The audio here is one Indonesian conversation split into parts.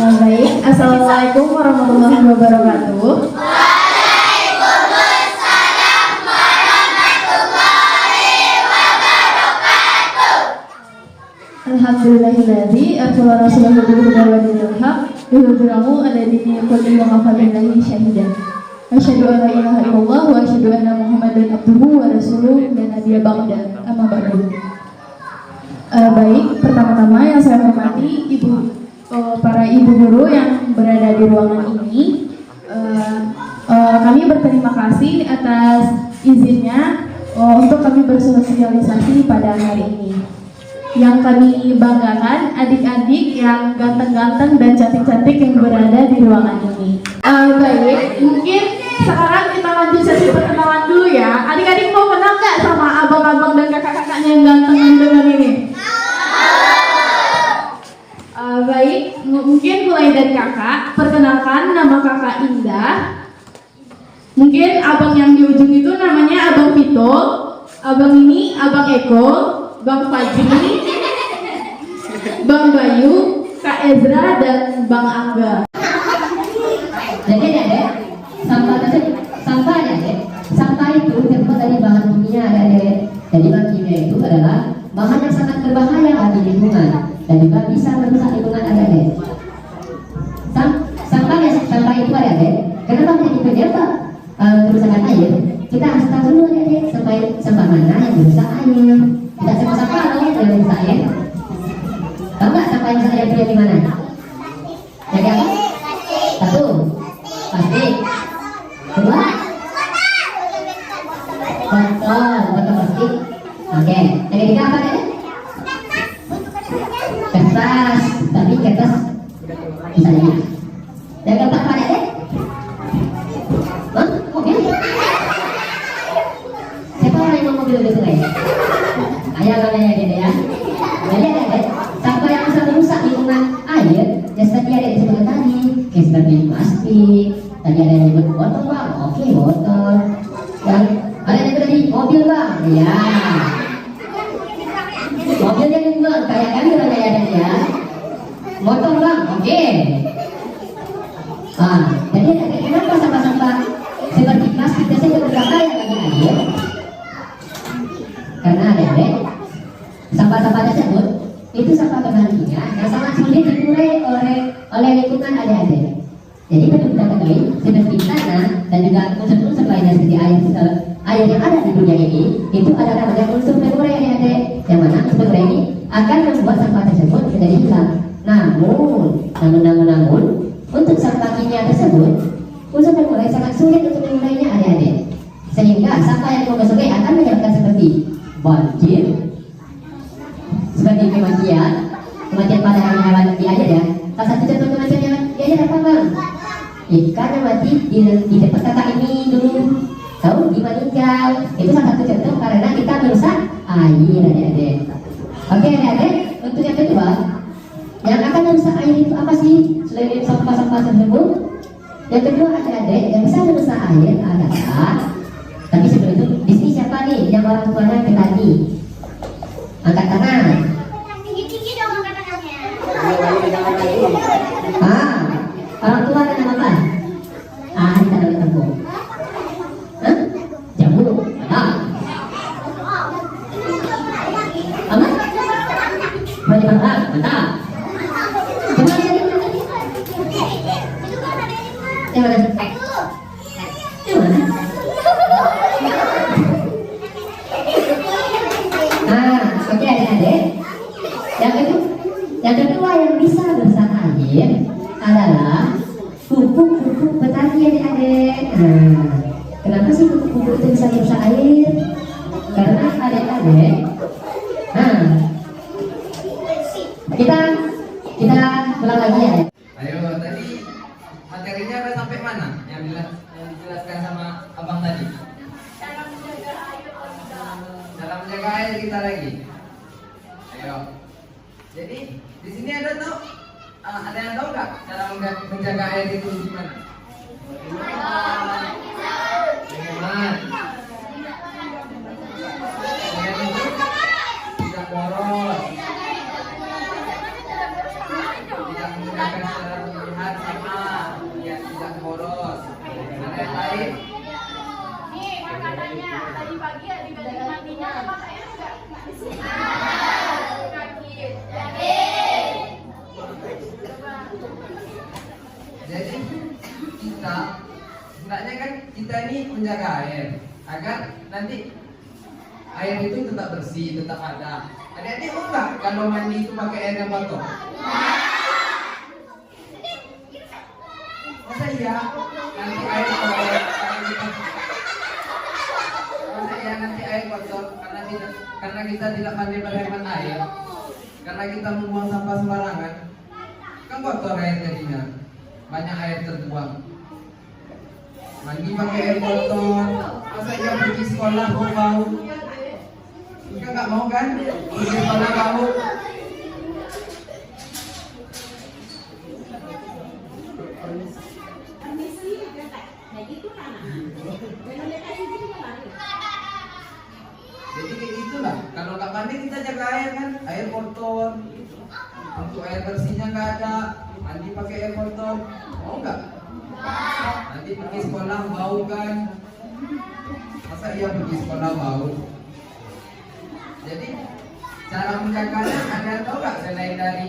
Baik, Assalamualaikum warahmatullahi wabarakatuh. Alhamdulillahilladzi arsala rasulahu bil huda wa dinil haq liyudhhirahu 'ala dini kullihi wa kafa billahi syahidan. Asyhadu an la ilaha illallah wa asyhadu anna Muhammadan abduhu wa rasuluh la nabiyya ba'da. Amma ba'du. Baik, pertama-tama yang saya hormati para ibu guru yang berada di ruangan ini. Kami berterima kasih atas izinnya untuk kami bersosialisasi pada hari ini. Yang kami banggakan adik-adik yang ganteng-ganteng dan cantik-cantik yang berada di ruangan ini. Baik, mungkin sekarang kita lanjut sesi perkenalan dulu ya. Adik-adik mau kenal nggak sama abang-abang dan kakak-kakaknya yang ganteng-ganteng ini? Baik, mungkin mulai dari kakak. Perkenalkan, nama kakak Indah. Mungkin abang yang di ujung itu namanya Abang Vito. Abang ini Abang Eko, Bang Fajri, Bang Bayu, Kak Ezra, dan Bang Angga. Jadi adek, sampah adek, sampah itu terbuat dari bahan kimia adek. Jadi bahan kimia itu adalah bahan yang sangat berbahaya bagi lingkungan dan juga bisa merusak lingkungan adek. Sampah itu adek. Kenapa menjadi penyebab kerusakan air? Kita harus tahu dulu adek, sampah mana yang merusak air. Tidak semua sampah loh yang merusak air. Tahu nggak sampah yang merusak air itu di mana? Jadi apa? Satu, plastik. Kedua, botol plastik. Oke. Yang ketiga apa deh? Kertas. Tapi kertas misalnya. Yang keempat apa deh? Mobil. Siapa orang yang mau mobil di sungai? Ayah katanya gitu ya. Jadi ada sampah yang bisa merusak lingkungan air. Ya seperti ada disebutkan tadi, kayak seperti plastik. Tadi ada yang nyebut botol bang, oke botol. Dan ada yang tadi mobil bang, ya. Mobilnya juga kayak kali orang yang ada ya. Motor bang, oke. Jadi ada kenapa sampah-sampah seperti plastik tersebut berbahaya bagi air? Karena ada sampah-sampah tersebut itu sampah berbahan kimia yang sangat sulit diurai oleh lingkungan adik-adik. Jadi perlu kita ketahui seperti tanah dan juga unsur-unsur lainnya seperti air yang ada di dunia ini itu adalah unsur pengurai adik-adik, yang mana unsur pengurai ini akan membuat sampah tersebut menjadi hilang. Namun untuk sampah kimia tersebut unsur pengurai sangat sulit untuk mengurainya adik-adik, sehingga sampah yang masuk sungai akan menyebabkan seperti banjir, seperti kematian pada hewan di air ya. Salah satu contoh kematian di air apa bang? Ikan yang mati di tempat kakak ini dulu, tahu di meninggal. Itu salah satu contoh karena kita merusak air adik-adik. Oke adik-adik, untuk yang kedua, yang akan merusak air itu apa sih selain sampah-sampah tersebut? Yang kedua adik-adik yang bisa merusak air adalah, tapi sebelum itu di sini siapa nih yang orang tuanya ke tadi? Angkat tangan. Tinggi-tinggi dong angkat tangannya. Orang tua ada nama apa? Kita ada tembok. Jamu. Apa? Mari bangga, mantap. Coba lihat ini. Yang mana? Yang mana? Oke adik-adik. Yang kedua yang bisa merusak air adalah pupuk petani adik-adik. Kenapa sih pupuk itu bisa merusak air? Karena adik-adik. Kita ulang lagi ya. Ayo tadi materinya udah sampai mana? Yang dijelaskan sama abang tadi. Cara menjaga air kita lagi. Ayo. Jadi di sini ada yang tahu nggak cara menjaga air itu gimana? Bagaimana? Tidak boros. Tidak menggunakan secara Jadi kita sebenarnya kan kita ini menjaga air agar nanti air itu tetap bersih, tetap ada. Adik-adik mau nggak kalau mandi itu pakai air yang kotor? Masa iya nanti air kotor masa iya nanti air kotor karena kita tidak pandai berhemat air, karena kita membuang sampah sembarangan, kan kotor air jadinya, banyak air terbuang. Mandi pakai air kotor, masa iya pergi sekolah bau? Kita nggak mau kan? Pergi sekolah bau. Jadi kayak gitulah. Kalau nggak mandi kita jaga air kan, air kotor. Untuk air bersihnya nggak ada, mandi pakai air kotor. Mau nggak? Nanti pergi sekolah bau kan? Masa iya pergi sekolah bau? Jadi cara menjaganya ada yang tahu nggak selain dari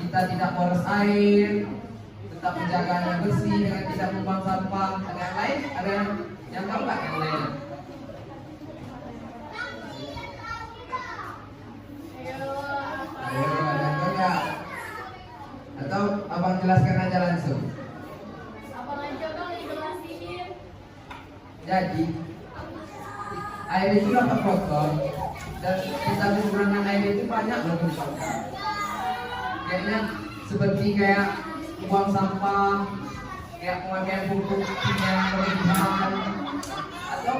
kita tidak boros air, tetap menjaganya bersih dengan tidak membuang sampah. Ada yang lain? Ada yang tahu nggak yang lain? Ayo, ada yang tahu nggak? Atau abang jelaskan aja langsung. Jadi air itu dapat kotor dan kita kekurangan air itu banyak berbentuk. Kayaknya seperti buang sampah, kayak pemakaian pupuk yang berlebihan, atau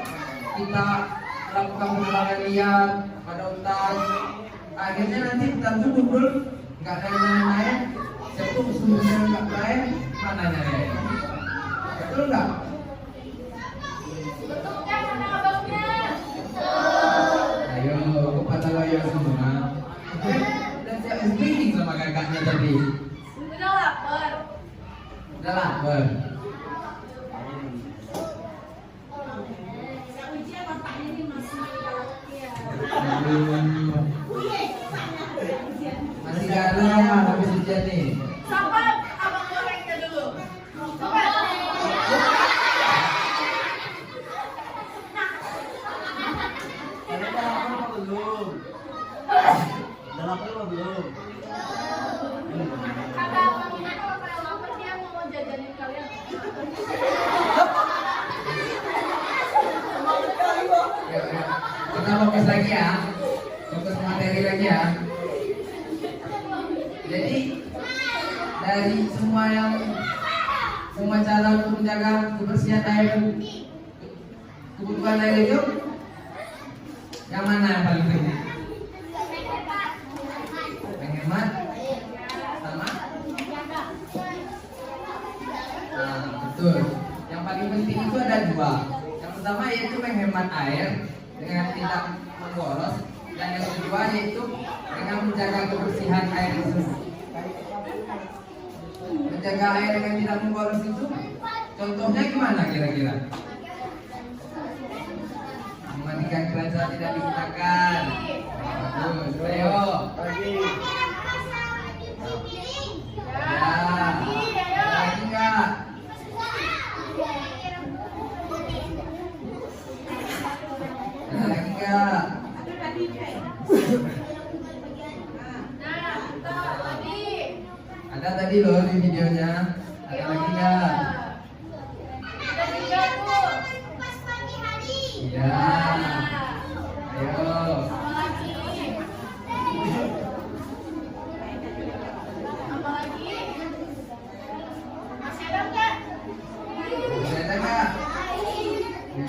kita melakukan pembuangan liar pada hutan. Akhirnya nanti hutan itu gugur, nggak ada yang air. Siapa sumbernya nggak ada air, mana air? Betul nggak? Ayo, kepada loyal semua. Dan saya speaking sama kakaknya tadi. Udah lapar. Udah lapar. Ujian bapaknya ini masih Masih galau habis ujian nih. Sabar, abang gorengnya dulu. Sabar. Kata abang ini kalau kalian lapar dia mau jajanin kalian. Yuk. Kita fokus lagi ya. Fokus materi lagi ya. Jadi dari semua cara untuk menjaga kebersihan air, kebutuhan air itu, yang mana yang paling penting? Menghemat sama? Nah, betul. Yang paling penting itu ada dua. Yang pertama yaitu menghemat air dengan tidak memboros, dan yang kedua yaitu dengan menjaga kebersihan air tersebut. Menjaga air dengan tidak memboros itu contohnya gimana kira-kira? Mematikan keran saat tidak digunakan. Bagus, ayo. Ya, lagi nggak? Ada lagi nggak? Ada tadi loh di videonya. Ada lagi nggak? Pas pagi hari. Iya. Ayo. Apalagi? Masih ada nggak? Ada nggak?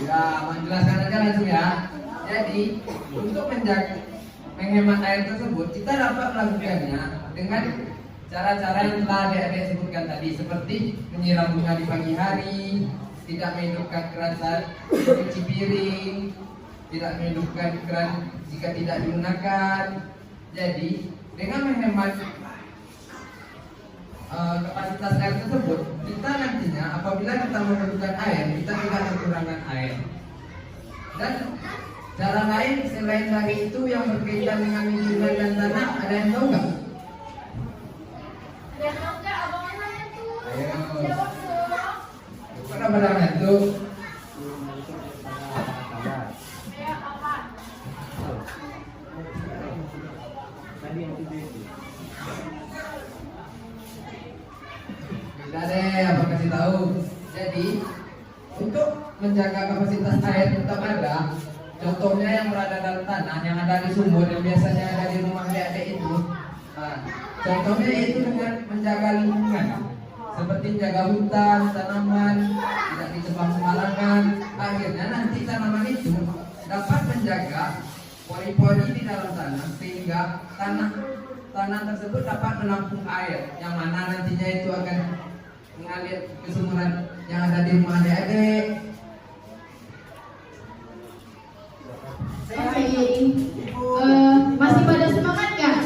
Ya, menjelaskan aja langsung ya. Jadi untuk menghemat air tersebut kita dapat melakukannya dengan cara-cara yang telah adik-adik sebutkan tadi, seperti menyiram bunga di pagi hari, tidak menghidupkan keran saat cuci piring, tidak menghidupkan keran jika tidak digunakan. Jadi dengan menghemat kapasitas air tersebut, kita nantinya apabila kita memerlukan air, kita tidak kekurangan air. Dan cara lain selain dari itu yang berkaitan dengan lingkungan dan tanah, ada yang tahu nggak? Ada yang tahu nggak abang padang itu. Tidak deh, apa kasih tahu. Jadi untuk menjaga kapasitas air tetap ada. Contohnya yang berada dalam tanah, yang ada di sumur, yang biasanya ada di rumah adik-adik itu. Nah, contohnya itu dengan menjaga lingkungan, seperti menjaga hutan, tanaman, tidak ditebang sembarangan. Akhirnya nanti tanaman itu dapat menjaga pori-pori di dalam tanah sehingga tanah tersebut dapat menampung air, yang mana nantinya itu akan mengalir ke sumuran yang ada di rumah adik-adik. Oke, masih pada semangat nggak?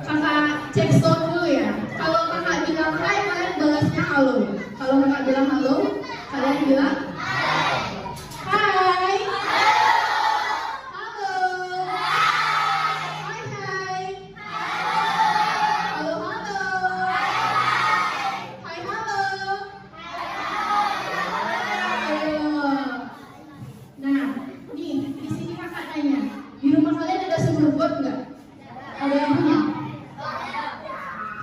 Kakak cek sound dulu ya. Kalau kakak bilang hai, kalian balasnya halo. Kalau kakak bilang halo, kalian bilang hai. Halo. Hai hai. Halo halo. Hai halo. Ayo. Nah, nih di sini kakak nanya, di rumah kalian ada sumur bor nggak? Ada yang punya?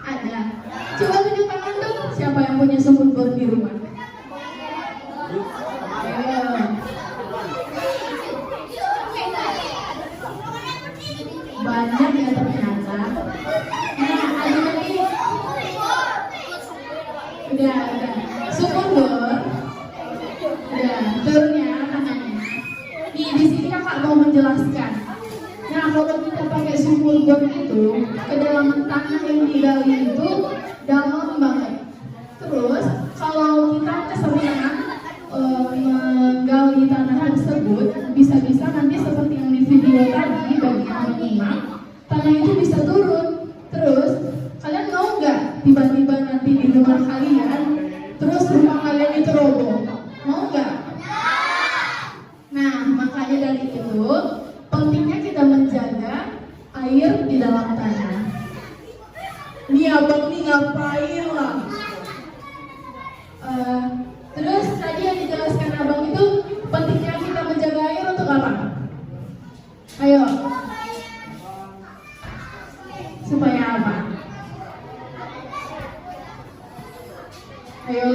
Ada. Coba tunjuk tangan dong, siapa yang punya sumur bor di rumah? Ayo. Banyak ya ternyata. Nah, ada lagi. Udah. Sumur bor. Udah, turunnya tangannya. Di sini kakak mau menjelaskan. Nah, kalau kita pakai sumur bor itu, kedalaman tanah yang digali itu dalam banget. Terus, kalau kita keseringan menggali tanah tersebut, bisa-bisa nanti seperti yang di video tadi, bagi yang menyimak, tanah itu bisa turun. Terus, kalian mau nggak tiba-tiba nanti di rumah kalian, terus rumah kalian itu roboh? Mau nggak? Nah, makanya dari itu pentingnya kita menjaga air di dalam tanah. Nih abang nih ngapain lah? Terus tadi yang dijelaskan abang itu pentingnya kita menjaga air untuk apa? Ayo. Supaya apa? Ayo.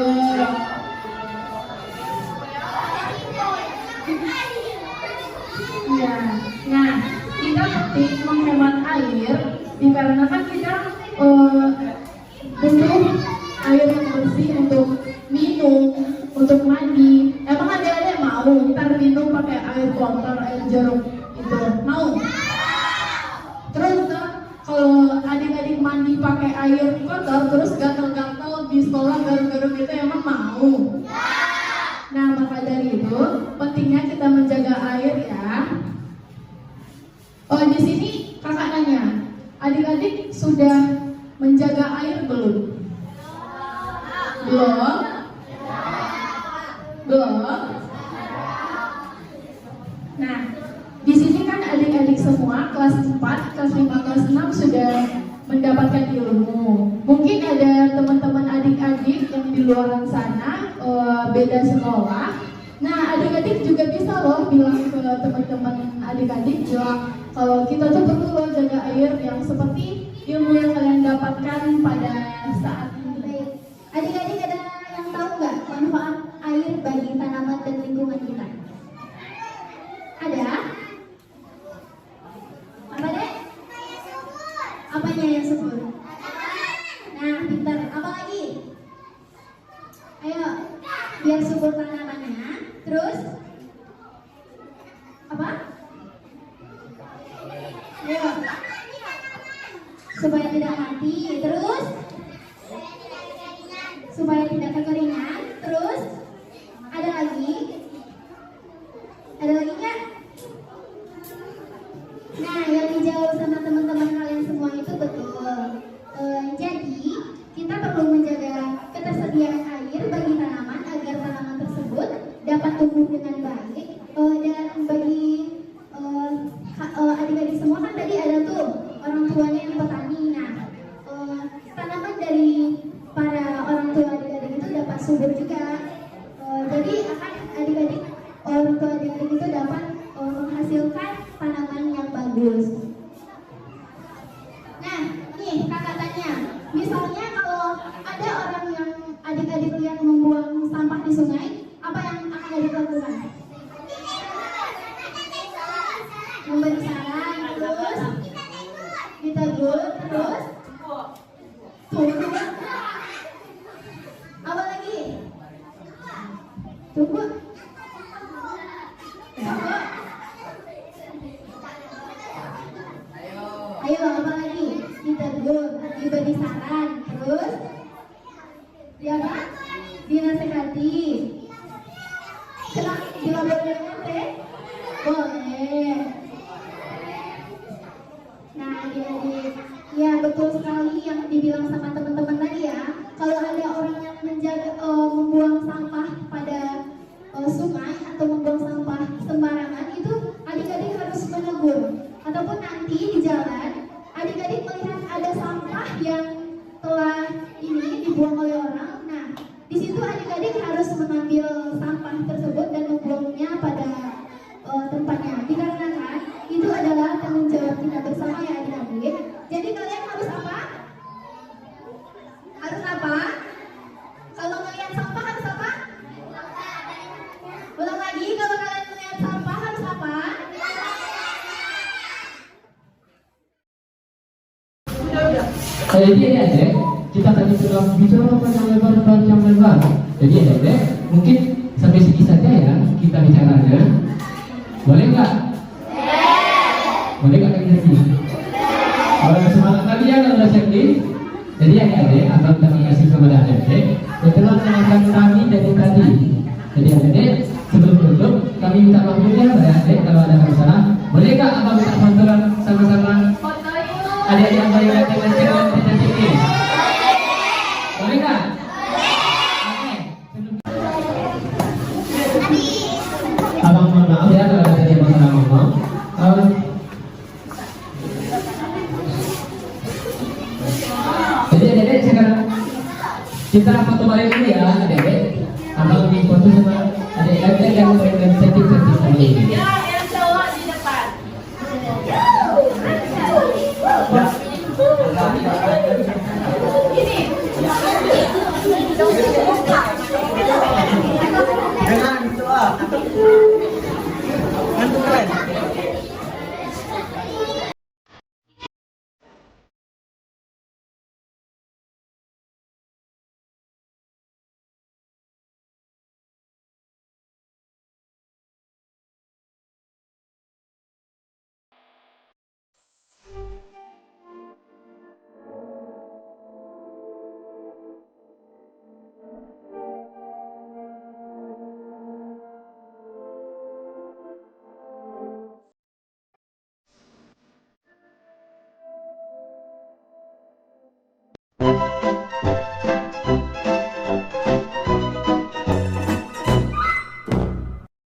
Ya, nah kita penting menghemat air dikarenakan kita butuh air yang bersih untuk minum, untuk mandi. Emang ada mau ntar minum pakai air kotor, air jeruk itu mau? Terus kalau adik-adik mandi pakai air kotor terus gatal-gatal di sekolah garu-garu gitu emang mau? Nah, maka dari itu pentingnya kita menjaga air ya. Oh, di sini kakak nanya, adik-adik sudah menjaga air belum? Belum? Belum? Nah, di sini kan adik-adik semua kelas 4, kelas 5, kelas 6 sudah mendapatkan ilmu. Mungkin ada teman-teman adik-adik yang di luar sana beda sekolah. Nah, adik-adik juga bisa loh bilang ke teman-teman adik-adik bilang kalau kita tuh perlu loh jaga air yang seperti ilmu yang kalian dapatkan pada saat ini. Adik-adik ada yang tahu nggak manfaat air bagi tanaman dan lingkungan kita? Ada? Apa deh? Apanya yang subur? Nah, pintar. Apa lagi? Ayo, biar subur tanamannya. Terus? Apa? Ayo. Supaya tidak mati. Terus? Supaya tidak kekeringan. Terus? Ada lagi? Ada lagi nggak? Nah, yang dijawab sama teman-teman kalian semua itu betul. Jadi, kita perlu menjaga ketersediaan air bagi tanaman agar tanaman tersebut dapat tumbuh dengan baik. Dan bagi adik-adik semua kan tadi ada tuh orang tuanya yang petani. Nah, tanaman dari para orang tua adik-adik itu dapat Misalnya kalau ada orang yang adik-adik lihat membuang sampah di sungai, apa yang akan adik lakukan? Memberi saran, terus ditegur, terus tunggu. Apa lagi? Tunggu. Tunggu. Ayo, apa lagi? Ditegur, diberi saran, terus ya apa? Dinasehati. Kenapa? Dilabori teh? Boleh. Nah, adik-adik, ya betul sekali yang dibilang sama teman-teman tadi ya. Kalau ada orang yang membuang sampah pada sungai atau membuang sampah sembarangan, itu adik-adik harus menegur. Ataupun nanti di jalan, adik-adik melihat ada sampah yang telah ini dibuang oleh orang. Nah, di situ adik-adik harus mengambil sampah tersebut dan membuangnya pada tempatnya. Dikarenakan itu adalah tanggung jawab kita bersama ya adik-adik. Jadi kalian harus apa? Harus apa? Kalau melihat sampah harus apa? Ulang lagi, kalau kalian melihat sampah harus apa? Jadi adik, kita tadi sudah bicara panjang lebar. Jadi adik, mungkin sampai sini saja ya kita bicaranya. Boleh nggak? Boleh nggak lagi? Orang semangat kalian sudah siap nih. Jadi adik, abang terima kasih kepada adik yang telah menonton kami dari tadi. Jadi adik, sebelum tutup kami minta maaf ya adik kalau ada masalah. Boleh nggak abang minta bantuan sama-sama? Adik-adik yang baik dan dengan kita ini. Boleh nggak? Abang mohon maaf ya kalau ada yang masalah ngomong. Jadi adik-adik sekarang kita foto balik dulu ya adik-adik. Abang di foto sama adik-adik yang cantik-cantik sama ini. Ya, yang cowok di depan. Ini.